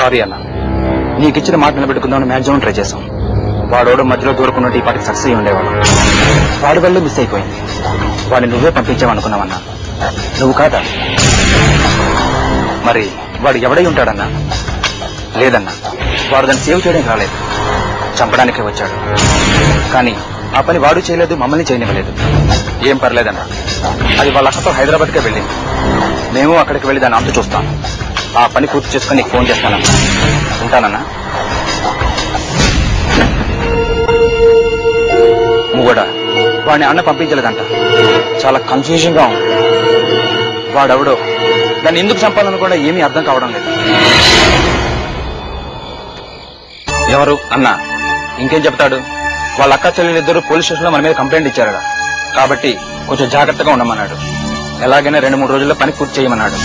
Sorry అన్న, నీకిచ్చిన మాట నిలబెట్టుకుందామని మ్యాక్సిమం ట్రై చేశాం. వాడోడు మధ్యలో దూరకున్నట్టు ఈ పాటికి సక్సెస్ అయ్యి ఉండేవాడు. వాడి వల్ల మిస్ అయిపోయింది. వాడిని నువ్వే పంపించావనుకున్నావన్నా, నువ్వు కాదా? మరి వాడు ఎవడై ఉంటాడన్నా? లేదన్నా, వాడు దాన్ని సేవ్ చేయడానికి రాలేదు, చంపడానికే వచ్చాడు. కానీ ఆ పని వాడు చేయలేదు, మమ్మల్ని చేయనివ్వలేదు. ఏం పర్లేదన్నా, అది వాళ్ళ అక్కతో హైదరాబాద్కే వెళ్ళింది. మేము అక్కడికి వెళ్ళి దాన్ని అంతు చూస్తాం. ఆ పని పూర్తి చేసుకుని నీకు ఫోన్ చేస్తానన్నా. ఉంటానన్నా. నువ్వు కూడా వాడిని అన్న పంపించలేదంట. చాలా కన్ఫ్యూజన్ గా ఉంది. వాడెవడో, దాన్ని ఎందుకు చంపాలని కూడా ఏమీ అర్థం కావడం లేదు. ఎవరు అన్నా? ఇంకేం చెప్తాడు? వాళ్ళ అక్క చెల్లెలిద్దరూ పోలీస్ స్టేషన్ లో మన మీద కంప్లైంట్ ఇచ్చారట. కాబట్టి కొంచెం జాగ్రత్తగా ఉండమన్నాడు. ఎలాగైనా 2-3 రోజుల్లో పని పూర్తి చేయమన్నాడు.